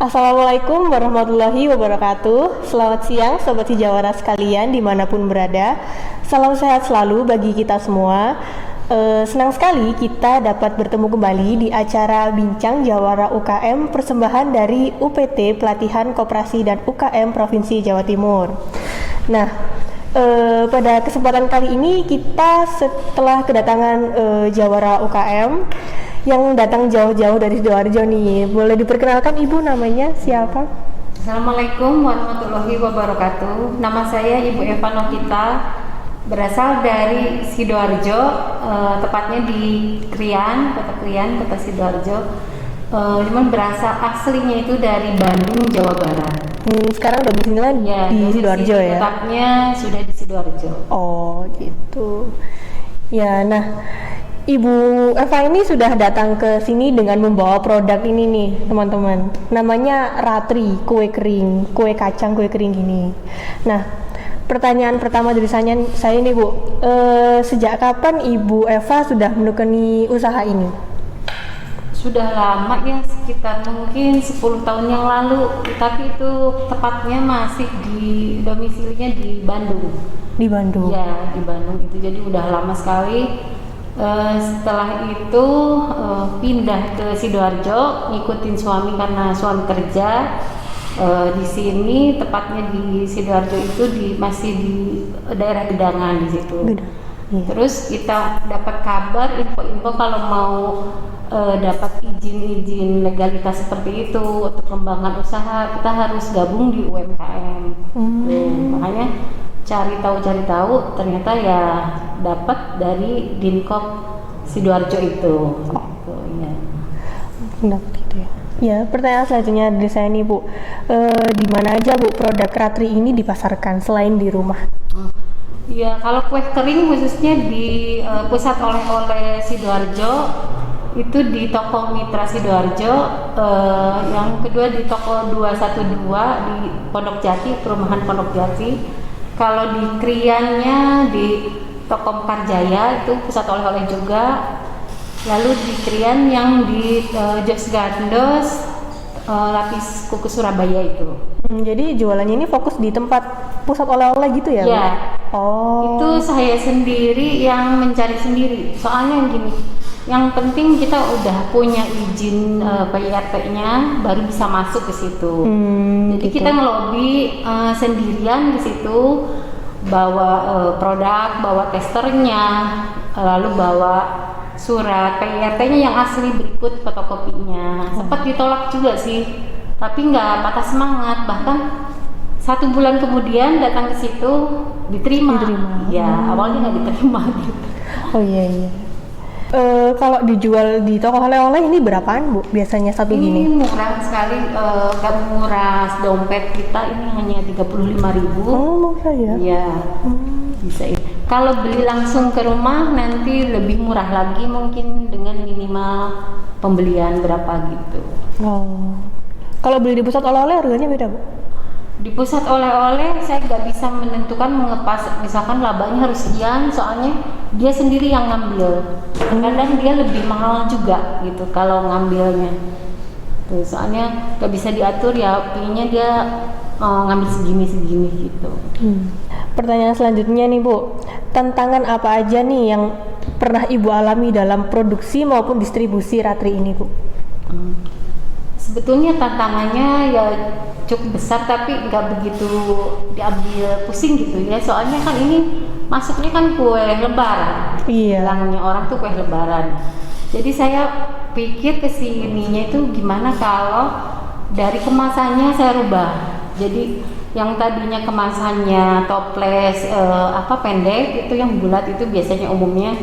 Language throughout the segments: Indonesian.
Assalamualaikum warahmatullahi wabarakatuh. Selamat siang Sobat Sejawara sekalian dimanapun berada. Salam sehat selalu bagi kita semua. Senang sekali kita dapat bertemu kembali di acara Bincang Jawara UKM persembahan dari UPT Pelatihan Koperasi dan UKM Provinsi Jawa Timur. Nah, pada kesempatan kali ini kita setelah kedatangan Jawara UKM yang datang jauh-jauh dari Sidoarjo nih. Boleh diperkenalkan Ibu, namanya siapa? Assalamualaikum warahmatullahi wabarakatuh. Nama saya Ibu Eva Nokita, berasal dari Sidoarjo, tepatnya di Krian, Kota Sidoarjo. Cuman berasal aslinya itu dari Bandung, Jawa Barat. Sekarang domisilinya Ya, di Sidoarjo ya? Tetapnya sudah di Sidoarjo. Oh gitu. Ya, nah Ibu Eva ini sudah datang ke sini dengan membawa produk ini nih teman-teman. Namanya Ratri, kue kering, kue kacang kue kering gini. Nah, pertanyaan pertama dari saya nih Bu, sejak kapan Ibu Eva sudah menekuni usaha ini? Sudah lama ya, sekitar mungkin 10 tahun yang lalu, tapi itu tepatnya masih di domisilinya di Bandung. Di Bandung? Ya, di Bandung itu, jadi udah lama sekali. Setelah itu pindah ke Sidoarjo, ngikutin suami karena suami kerja di sini, tepatnya di Sidoarjo itu masih di daerah Gedangan di situ. Iya. Terus kita dapat kabar info-info kalau mau dapat izin legalitas seperti itu untuk pengembangan usaha, kita harus gabung di UMKM. Makanya cari tahu ternyata ya dapat dari Dinkop Sidoarjo itu. Ya. Dapat gitu ya. Ya, pertanyaan selanjutnya dari saya nih Bu, di mana aja Bu produk Ratri ini dipasarkan selain di rumah? Ya, kalau kue kering khususnya di pusat oleh-oleh Sidoarjo itu di toko Mitra Sidoarjo, yang kedua di toko 212 di Pondok Jati, perumahan Pondok Jati. Kalau di Kriannya di toko Mekarjaya itu pusat oleh-oleh juga. Lalu di Krian yang di Jos Gandos, lapis kuku Surabaya itu. Jadi jualannya ini fokus di tempat pusat oleh-oleh gitu ya? Ya. Oh. Itu saya sendiri yang mencari sendiri. Soalnya gini, yang penting kita udah punya izin PIRT-nya baru bisa masuk ke situ. Jadi gitu. kita ngelobi sendirian di situ, bawa produk, bawa testernya, lalu bawa surat PIRT-nya yang asli berikut fotokopinya. Sempat ditolak juga sih, tapi nggak patah semangat. Bahkan 1 bulan kemudian datang ke situ diterima. Ya, awalnya nggak diterima gitu. Oh iya. Kalau dijual di toko oleh-oleh ini berapaan Bu? Biasanya satu gini? Ini murah sekali, gak murah. Dompet kita ini hanya 35.000. Oh, murah ya? Iya, bisa. Kalau beli langsung ke rumah nanti lebih murah lagi, mungkin dengan minimal pembelian berapa gitu. Oh. Kalau beli di pusat oleh-oleh harganya beda Bu? Di pusat oleh-oleh saya nggak bisa menentukan mengepas, misalkan labanya harus sekian, soalnya dia sendiri yang ngambil. Kadang dia lebih mahal juga gitu kalau ngambilnya. Tuh, soalnya nggak bisa diatur ya, pilihnya dia ngambil segini gitu. Pertanyaan selanjutnya nih Bu, tantangan apa aja nih yang pernah Ibu alami dalam produksi maupun distribusi Ratri ini Bu? Sebetulnya tantangannya ya cukup besar, tapi nggak begitu diambil pusing gitu ya. Soalnya kan ini masuknya kan kue lebaran. Iya. Bilangnya orang tuh kue lebaran. Jadi saya pikir kesininya itu gimana kalau dari kemasannya saya rubah. Jadi yang tadinya kemasannya toples pendek, itu yang bulat itu biasanya umumnya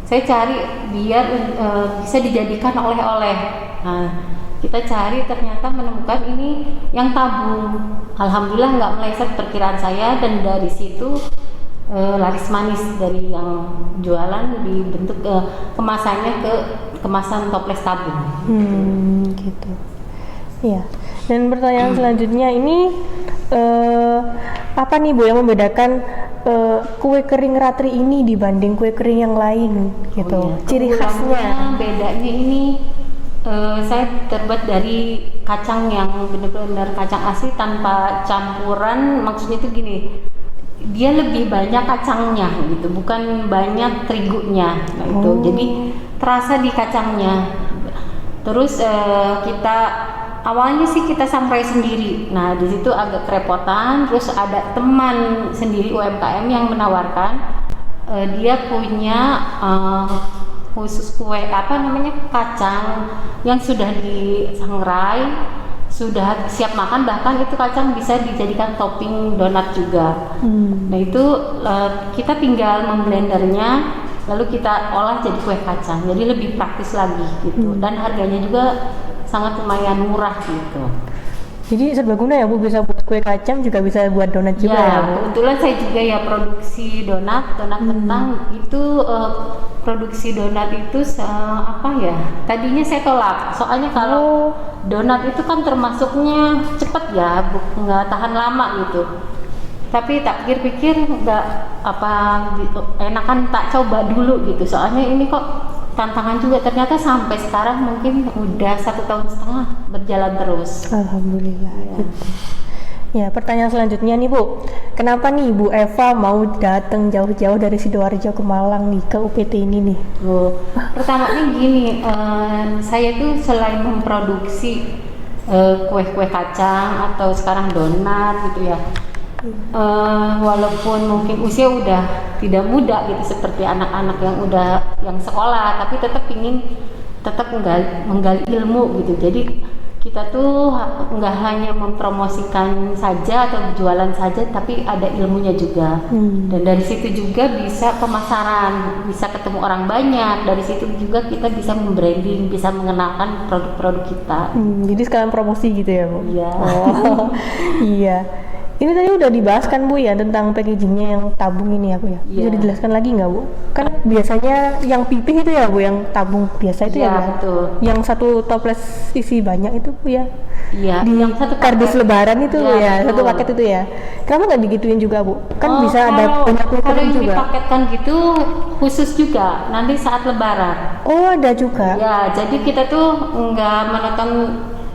saya cari biar bisa dijadikan oleh-oleh. Nah, kita cari ternyata menemukan ini yang tabung. Alhamdulillah nggak meleset perkiraan saya, dan dari situ laris manis dari yang jualan dibentuk kemasannya ke kemasan toples tabung. Gitu. Iya. Dan pertanyaan selanjutnya ini apa nih Bu yang membedakan kue kering Ratri ini dibanding kue kering yang lain gitu? Oh, iya. Ciri khasnya. Bedanya ini Saya terbuat dari kacang yang benar-benar kacang asli tanpa campuran. Maksudnya itu gini, dia lebih banyak kacangnya gitu, bukan banyak terigunya. Nah itu, jadi terasa di kacangnya. Terus kita awalnya sih kita sangrai sendiri. Nah di situ agak kerepotan. Terus ada teman sendiri UMKM yang menawarkan, dia punya khusus kue kacang yang sudah disangrai, sudah siap makan, bahkan itu kacang bisa dijadikan topping donat juga. Nah itu kita tinggal memblendernya, lalu kita olah jadi kue kacang, jadi lebih praktis lagi gitu. Dan harganya juga sangat lumayan murah gitu. Jadi serbaguna ya Bu, bisa buat kue kacang juga bisa buat donat juga ya Bu? Kebetulan saya juga ya produksi donat kentang itu. Produksi donat itu tadinya saya tolak, soalnya kalau donat itu kan termasuknya cepet ya, nggak tahan lama gitu. Tapi tak pikir-pikir enakan tak coba dulu gitu, soalnya ini kok tantangan juga. Ternyata sampai sekarang mungkin udah 1,5 tahun berjalan terus. Alhamdulillah. Ya, pertanyaan selanjutnya nih Bu, kenapa nih Bu Eva mau datang jauh-jauh dari Sidoarjo ke Malang nih, ke UPT ini nih? Pertamanya gini, saya tuh selain memproduksi kue-kue kacang atau sekarang donat gitu ya, walaupun mungkin usia udah tidak muda gitu seperti anak-anak yang sekolah, tapi tetap menggali ilmu gitu. Jadi kita tuh nggak hanya mempromosikan saja atau jualan saja, tapi ada ilmunya juga. Dan dari situ juga bisa pemasaran, bisa ketemu orang banyak. Dari situ juga kita bisa membranding, bisa mengenalkan produk-produk kita. Jadi sekalian promosi gitu ya Bu? Iya. Iya. Ini tadi udah dibahas kan Bu ya tentang packagingnya yang tabung ini ya Bu ya? Bisa dijelaskan lagi nggak Bu? Kan biasanya yang pipih itu ya Bu, yang tabung biasa itu ya Bu? Betul. Yang satu toples isi banyak itu Bu ya? Iya. Di yang satu kardus lebaran itu ya, betul. satu paket itu ya? Kenapa nggak digituin juga Bu? Kan bisa ada banyak kue kalau yang juga. dipaketkan gitu khusus juga nanti saat lebaran. Oh ada juga? Ya, jadi kita tuh nggak menonton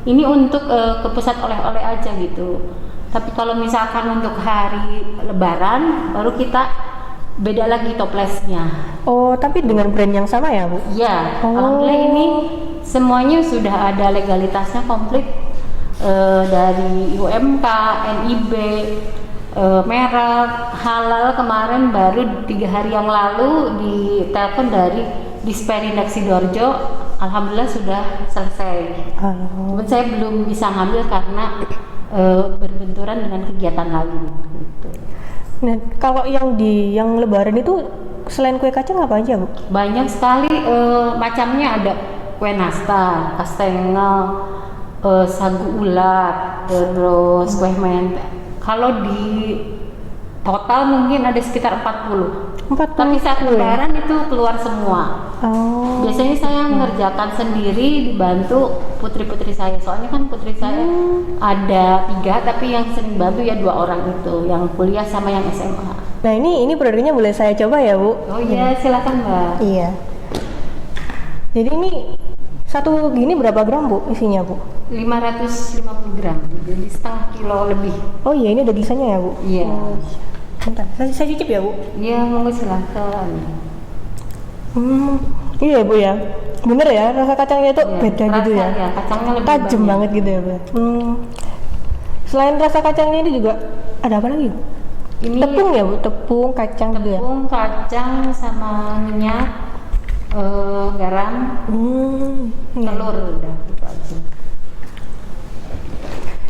ini untuk ke pusat oleh-oleh aja gitu. Tapi kalau misalkan untuk hari lebaran baru kita beda lagi toplesnya. Oh, tapi dengan brand yang sama ya Bu? Iya, alhamdulillah ini semuanya sudah ada legalitasnya komplit, dari UMK, NIB, merek, halal. Kemarin baru 3 hari yang lalu ditelepon dari Disperindak Sidoarjo, alhamdulillah sudah selesai. Namun saya belum bisa ngambil karena berbenturan dengan kegiatan lain gitu. Nah, kalau yang lebaran itu selain kue kacang apa aja Bu? Banyak sekali macamnya, ada kue nastar, kastengel, sagu ulat, terus kue menteh. Kalau di total mungkin ada sekitar 40. Tapi saat lebaran itu keluar semua. Biasanya saya ngerjakan sendiri, dibantu putri-putri saya. Soalnya kan putri saya ada 3, tapi yang sering bantu ya 2 orang itu, yang kuliah sama yang SMA. Nah ini produknya boleh saya coba ya Bu? Oh iya, silakan Mbak. Iya. Jadi ini satu gini berapa gram Bu isinya Bu? 550 gram, jadi setengah kilo lebih. Oh iya, ini ada tulisannya ya Bu? Iya. Bentar, saya cicip ya Bu? Iya, monggo silakan. Iya Bu ya, bener ya, rasa kacangnya itu beda gitu ya? Ya, kacangnya lebih tajam banyak. banget gitu ya Bu. Selain rasa kacangnya ini juga ada apa lagi? Ini tepung ya Bu, tepung, kacang gitu ya? tepung, kacang, sama minyak, garam, telur, udah gitu aja.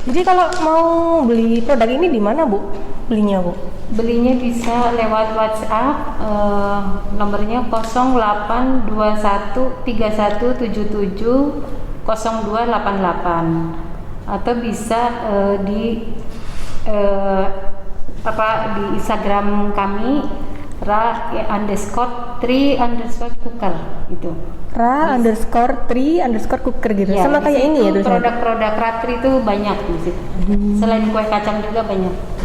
Jadi kalau mau beli produk ini di mana Bu? Belinya Bu? Belinya bisa lewat WhatsApp, nomornya 082131770288, atau bisa di Instagram kami ra_3_cooker itu. ra_3_cooker gitu. Ya, sama kayak ini ya tuh. Produk-produk Ratri itu banyak di situ. Selain kue kacang juga banyak.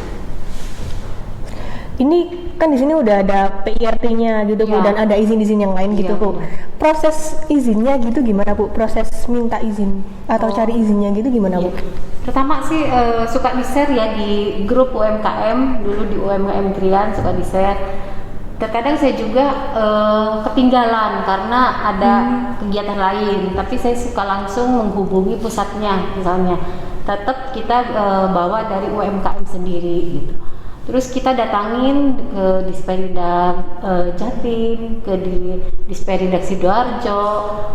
Ini kan di sini udah ada PIRT-nya gitu Bu, Iya. dan ada izin-izin yang lain gitu Iya, Bu. benar. Proses izinnya gitu gimana Bu? Proses minta izin atau cari izinnya gitu gimana Bu? Iya. Pertama sih suka di-share ya di grup UMKM, dulu di UMKM Krian suka di-share. Terkadang saya juga ketinggalan karena ada kegiatan lain, tapi saya suka langsung menghubungi pusatnya misalnya. Tetap kita bawa dari UMKM sendiri gitu. Terus kita datangin ke Disperindak Jatim, ke Disperindak Sidoarjo.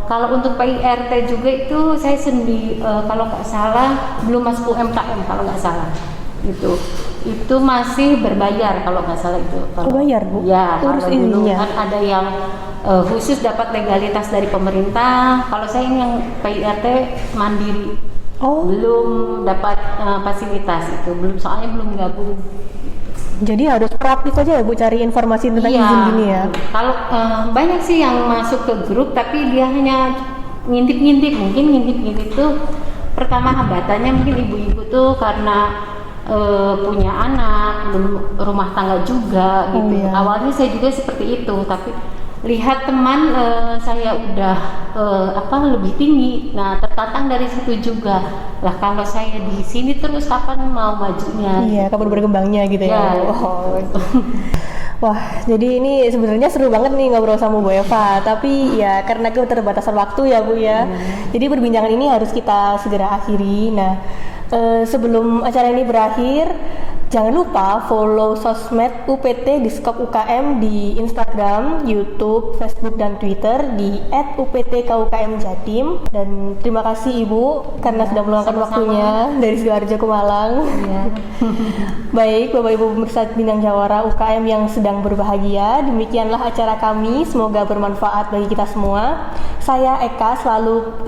Kalau untuk PIRT juga itu saya sendiri, kalau nggak salah belum masuk UMKM kalau nggak salah gitu. Itu masih berbayar kalau nggak salah itu. Kalau, Bayar Bu? Ya, Urus kalau dulu izinnya? kan ada yang khusus dapat legalitas dari pemerintah. Kalau saya ini yang PIRT mandiri, Oh, belum dapat fasilitas itu, belum, soalnya belum gabung. jadi harus proaktif aja ya Bu cari informasi tentang izin gini ya? Kalau banyak sih yang masuk ke grup tapi dia hanya ngintip-ngintip, mungkin ngintip-ngintip tuh pertama hambatannya mungkin ibu-ibu tuh karena punya anak, belum rumah tangga juga gitu. iya. Awalnya saya juga seperti itu, tapi lihat teman saya udah lebih tinggi, nah tertantang dari situ juga. Lah kalau saya di sini terus kapan mau majunya? Iya, kapan berkembangnya gitu ya. Ya. Oh. Wah, jadi ini sebenarnya seru banget nih ngobrol sama Bu Eva, tapi ya karena keterbatasan waktu ya Bu ya. Jadi perbincangan ini harus kita segera akhiri. Nah, sebelum acara ini berakhir, jangan lupa follow sosmed UPT Diskop UKM di Instagram, YouTube, Facebook, dan Twitter di @UPTKUKM Jatim. Dan terima kasih Ibu karena sudah meluangkan sama-sama. waktunya dari Sidoarjo ke Malang. Ya. Baik, Bapak Ibu pemirsa Bintang Jawara UKM yang sedang berbahagia, demikianlah acara kami. Semoga bermanfaat bagi kita semua. Saya Eka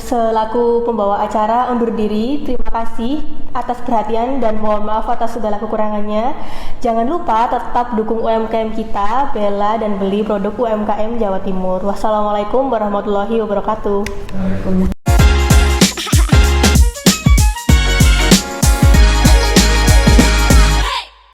selaku pembawa acara undur diri. Terima kasih atas perhatian dan mohon maaf atas segala kekurangannya. Jangan lupa tetap dukung UMKM kita, bela dan beli produk UMKM Jawa Timur. Wassalamualaikum warahmatullahi wabarakatuh.